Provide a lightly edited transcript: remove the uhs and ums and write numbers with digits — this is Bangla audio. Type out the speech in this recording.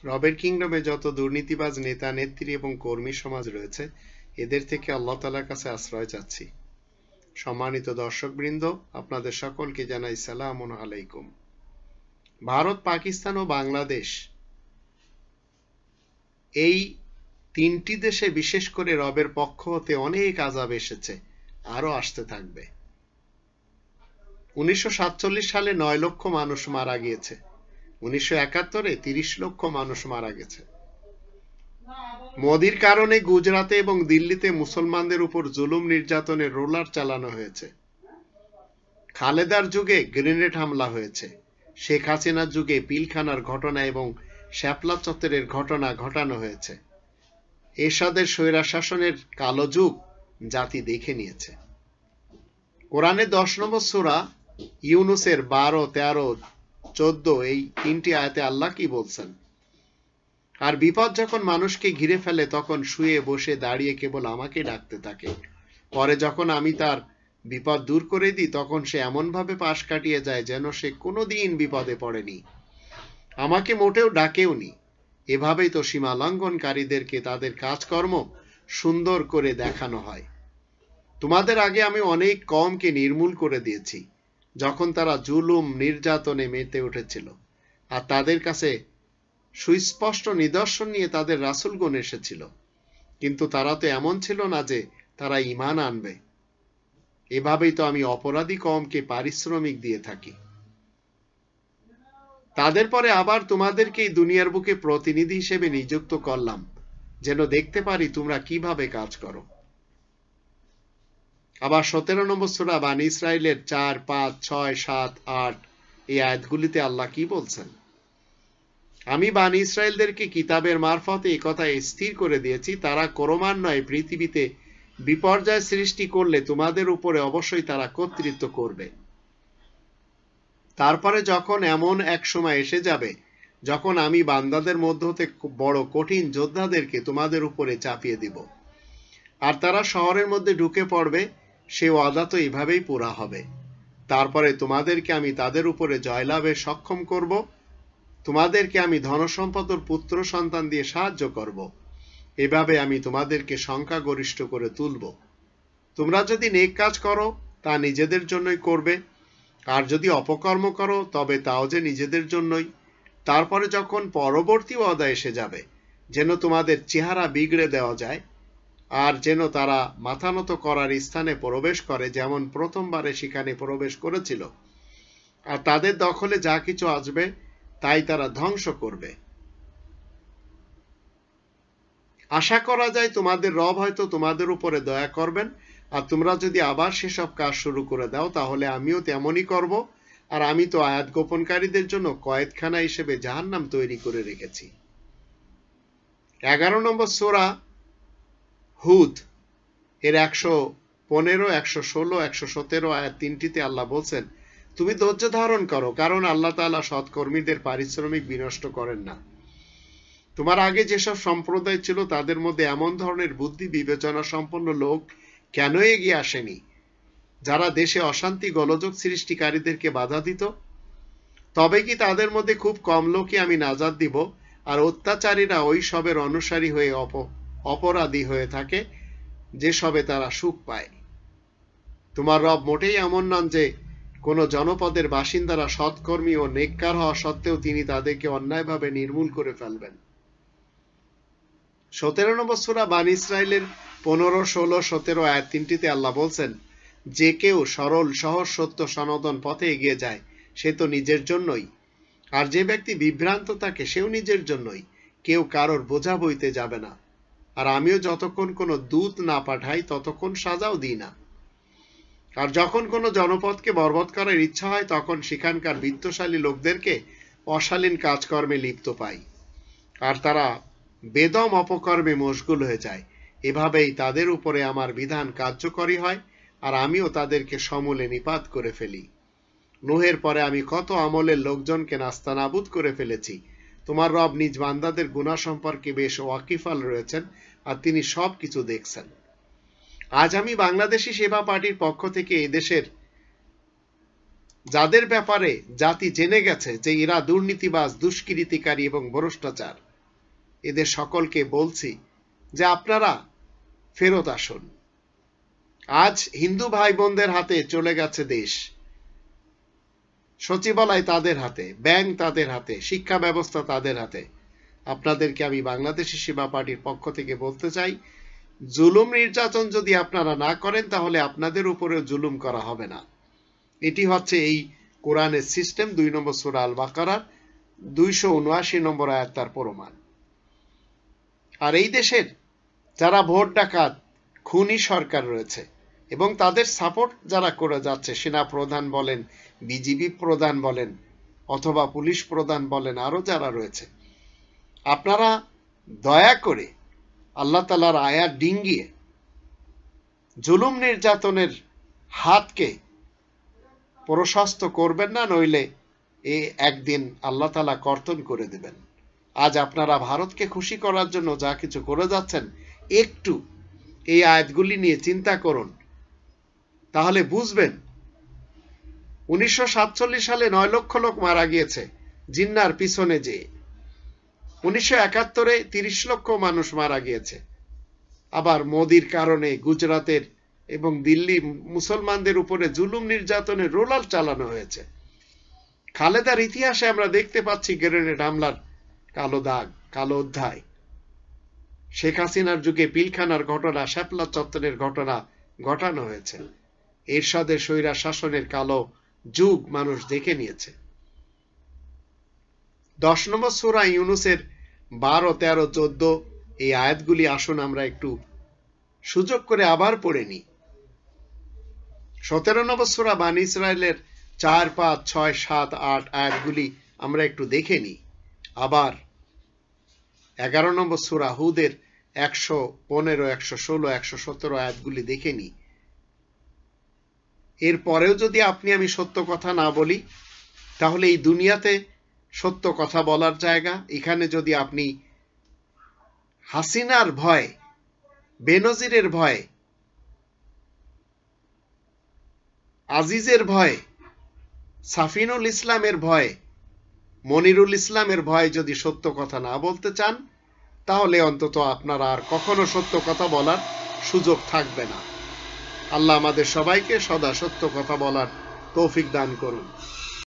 রবের কিংডমে যত দুর্নীতিবাজ নেতা নেত্রী এবং কর্মী সমাজ রয়েছে, এদের থেকে আল্লাহ তাআলার কাছে আশ্রয় চাচ্ছি। সম্মানিত দর্শকবৃন্দ, আপনাদের সকলকে জানাই সালামুন আলাইকুম। ভারত, পাকিস্তান ও বাংলাদেশ, এই তিনটি দেশে বিশেষ করে রবের পক্ষ হতে অনেক আযাব এসেছে, আরো আসতে থাকবে। 1947 সালে 9 লক্ষ মানুষ মারা গিয়েছে, 1971-এ 30 লক্ষ মানুষ মারা গেছে। মোদির কারণে গুজরাতে এবং দিল্লিতে মুসলমানদের উপর জুলুম নির্যাতনের রোলার চালানো হয়েছে। খালেদার যুগে গ্রেনেড হামলা হয়েছে। শেখ হাসিনার যুগে পিলখানার ঘটনা এবং শ্যাপলা চত্বরের ঘটনা ঘটানো হয়েছে। এরশাদের স্বৈরশাসনের কালো যুগ জাতি দেখে নিয়েছে। কোরআনের 10 নম্বর সূরা ইউনূসের 12, 13, 14 এই 3টি আয়াতে আল্লাহ কি বলছেন? আর বিপদ যখন মানুষকে ঘিরে ফেলে তখন শুয়ে বসে দাঁড়িয়ে কেবল আমাকে ডাকতে থাকে। পরে যখন আমি তার বিপদ দূর করে দিই তখন সে এমনভাবে পাশ কাটিয়ে যায় যেন সে কোনোদিন বিপদে পড়েনি, আমাকে মোটেও ডাকেওনি। এভাবেই তো সীমা লঙ্ঘনকারীদেরকে তাদের কাজকর্ম সুন্দর করে দেখানো হয়। তোমাদের আগে আমি অনেক কওমকে নির্মূল করে দিয়েছি যখন তারা জুলুম নির্যাতনে মেতে উঠেছিল, আর তাদের কাছে সুস্পষ্ট নিদর্শন নিয়ে তাদের রাসূলগণ এসেছিল, কিন্তু তারা তো এমন ছিল না যে তারা ঈমান আনবে। এভাবেই তো আমি অপরাধী কওমকে পারিশ্রমিক দিয়ে থাকি। তাদের পরে আবার তোমাদেরকে এই দুনিয়ার বুকে প্রতিনিধি হিসেবে নিযুক্ত করলাম, যেন দেখতে পারি তোমরা কিভাবে কাজ করো। আবার 17 নম্বর সূরা বানী ইসরাইলের 4, 5, 6, 7, 8 এই আয়াতগুলিতে আল্লাহ কি বলছেন? আমি বানী ইসরাইলদেরকে কিতাবের মারফতে এই কথা স্থির করে দিয়েছি, তারা ক্রমান্বয়ে পৃথিবীতে বিপর্যয় সৃষ্টি করলে তোমাদের উপরে অবশ্যই তারা কর্তৃত্ব করবে। তারপরে যখন এমন এক সময় এসে যাবে যখন আমি বান্দাদের মধ্য হতে বড় কঠিন যোদ্ধাদেরকে তোমাদের উপরে চাপিয়ে দিব, আর তারা শহরের মধ্যে ঢুকে পড়বে, সে ওয়াদা তো এইভাবেই পুরা হবে। তারপরে তোমাদেরকে আমি তাদের উপরে জয়লাভে সক্ষম করব, তোমাদেরকে আমি ধনসম্পদ ও পুত্র সন্তান দিয়ে সাহায্য করব। এভাবে আমি তোমাদেরকে সংখ্যাগরিষ্ঠ করে তুলব। তোমরা যদি নেক কাজ করো তা নিজেদের জন্যই করবে, আর যদি অপকর্ম করো তবে তাও যে নিজেদের জন্যই। তারপরে যখন পরবর্তী ওয়াদা এসে যাবে যেন তোমাদের চেহারা বিগড়ে দেওয়া যায়, আর যেন তারা মাথা নত করার স্থানে প্রবেশ করে যেমন প্রথমবারে সেখানে প্রবেশ করেছিল, আর তাদের দখলে যা কিছু আসবে তাই তারা ধ্বংস করবে। আশা করা যায় তোমাদের রব হয়তো তোমাদের উপরে দয়া করবেন, আর তোমরা যদি আবার সেসব কাজ শুরু করে দাও তাহলে আমিও তেমনই করব। আর আমি তো আয়াত গোপনকারীদের জন্য কয়েদখানা হিসেবে জাহান্নাম তৈরি করে রেখেছি। 11 নম্বর সূরা হুদ এর 115, 116, 117 আয়াত 3টিতে আল্লাহ বলছেন, তুমি ধৈর্য ধারণ করো, কারণ আল্লাহ তাআলা সৎকর্মীদের পারিশ্রমিক বিনষ্ট করেন না। তোমার আগে যেসব সম্প্রদায় ছিল তাদের মধ্যে এমন ধরনের বুদ্ধি বিবেচনা সম্পন্ন লোক কেন এগিয়ে আসেনি, যারা দেশে অশান্তি গোলযোগ সৃষ্টিকারীদেরকে বাধা দিত? তবে কি তাদের মধ্যে খুব কম লোকই আমি নাজাত দিব, আর অত্যাচারীরা ওই সবের অনুসারী হয়ে অপরাধী হয়ে থাকে যে সবে তারা সুখ পায়। তোমার রব মোটেই এমন নন যে কোন জনপদের বাসিন্দারা সৎকর্মী ও নেককার হওয়া সত্ত্বেও তিনি তাদেরকে অন্যায়ভাবে নির্মূল করে ফেলবেন। 17 নম্বর সূরা বানী ইসরাইলের 15, 16, 17 আয়াত 3টিতে আল্লাহ বলছেন, যে কেউ সরল সহজ সত্য সনাতন পথে এগিয়ে যায় সে তো নিজের জন্যই, আর যে ব্যক্তি বিভ্রান্ত থাকে সেও নিজের জন্যই। কেউ কারোর বোঝা বইতে যাবে না, আর আমিও যতক্ষণ কোনো দূত না পাঠাই ততক্ষণ সাজাও দিই না। আর যখন কোনো জনপদকে বরবাদ করার ইচ্ছা হয় তখন সেখানকার বিত্তশালী লোকদেরকে অশালীন কাজকর্মে লিপ্ত পাই, আর তারা বেদম অপকর্মে মশগুল হয়ে যায়। এভাবেই তাদের উপরে আমার বিধান কার্যকরী হয়, আর আমিও তাদেরকে সমূলে নিপাত করে ফেলি। নূহের পরে আমি কত আমলের লোকজনকে নাস্তানাবুদ করে ফেলেছি। তোমার রব নিজ বান্দাদের গুনাহ সম্পর্কে বেশ ওয়াকিফাল রয়েছেন, আর তিনি সব কিছু দেখছেন। আজ আমি বাংলাদেশি সেবা পার্টির পক্ষ থেকে এদেশের যাদের ব্যাপারে জাতি জেনে গেছে যে এরা দুর্নীতিবাজ, দুষ্কৃতিকারী এবং ভ্রষ্টাচার, এদের সকলকে বলছি যে আপনারা ফেরত আসুন। আজ হিন্দু ভাই বোনদের হাতে চলে গেছে দেশ, সচিবালয় তাদের হাতে, ব্যাংক তাদের হাতে, শিক্ষা ব্যবস্থা তাদের হাতে। আপনাদেরকে আমি বাংলাদেশী সেবা পার্টির পক্ষ থেকে বলতে চাই, জুলুম নির্যাতন যদি আপনারা না করেন তাহলে আপনাদের উপরেও জুলুম করা হবে না। এটি হচ্ছে এই কোরআনের সিস্টেম। 2 নম্বর সূরা আল বাকারার 279 নম্বর আয়াত তার প্রমাণ। আর এই দেশের যারা ভোট ডাকাত খুনি সরকার রয়েছে এবং তাদের সাপোর্ট যারা করে যাচ্ছে, সেনা প্রধান বলেন, বিজিবি প্রধান বলেন, অথবা পুলিশ প্রধান বলেন, আরো যারা রয়েছে, আপনারা দয়া করে আল্লাহ তাআলার আয়াত ডিঙ্গিয়ে জুলুম নির্যাতনের হাতকে প্রশস্ত করবেন না, নইলে একদিন আল্লাহ তাআলা কর্তন করে দেবেন। আজ আপনারা ভারতকে খুশি করার জন্য যা কিছু করে যাচ্ছেন, একটু এই আয়াতগুলি নিয়ে চিন্তা করুন, তাহলে বুঝবেন 1947 সালে 9 লক্ষ লোক মারা গিয়েছে জিন্নার পিছনে যে। 1971-এ 30 লক্ষ মানুষ মারা গিয়েছে। আবার মোদির কারণে গুজরাতের এবং দিল্লি মুসলমানদের উপরে জুলুম নির্যাতনের রোলার চালানো হয়েছে। খালেদার ইতিহাসে আমরা দেখতে পাচ্ছি গ্রেনেড হামলার কালো দাগ, কালো অধ্যায়। শেখ হাসিনার যুগে পিলখানার ঘটনা, শাপলা চত্বরের ঘটনা ঘটানো হয়েছে। এরশাদের স্বৈরা শাসনের কালো যুগ মানুষ দেখে নিয়েছে। 10 নম্বর সূরা ইউনূসের 12, 13, 14 এই আয়াতগুলি আসুন আমরা একটু সুযোগ করে আবার পড়ে নিই। 17 নম্বর সূরা বানী ইসরাইলের 4, 5, 6, 7, 8 আয়াতগুলি আমরা একটু দেখে নিই। আবার 11 নম্বর সূরা হুদের 115, 116, 117 আয়াতগুলি দেখে নিই। এরপরেও যদি আমি সত্য কথা না বলি, তাহলে এই দুনিয়াতে সত্য কথা বলার জায়গা, এখানে যদি আপনি হাসিনার ভয়, বেনজিরের ভয়, আজিজের ভয়, সাফিনুল ইসলামের ভয়, মনিরুল ইসলামের ভয় যদি সত্য কথা না বলতে চান, তাহলে অন্তত আপনারা আর কখনো সত্য কথা বলার সুযোগ থাকবে না। আল্লাহ আমাদের সবাইকে সদা সত্য কথা বলার তৌফিক দান করুন।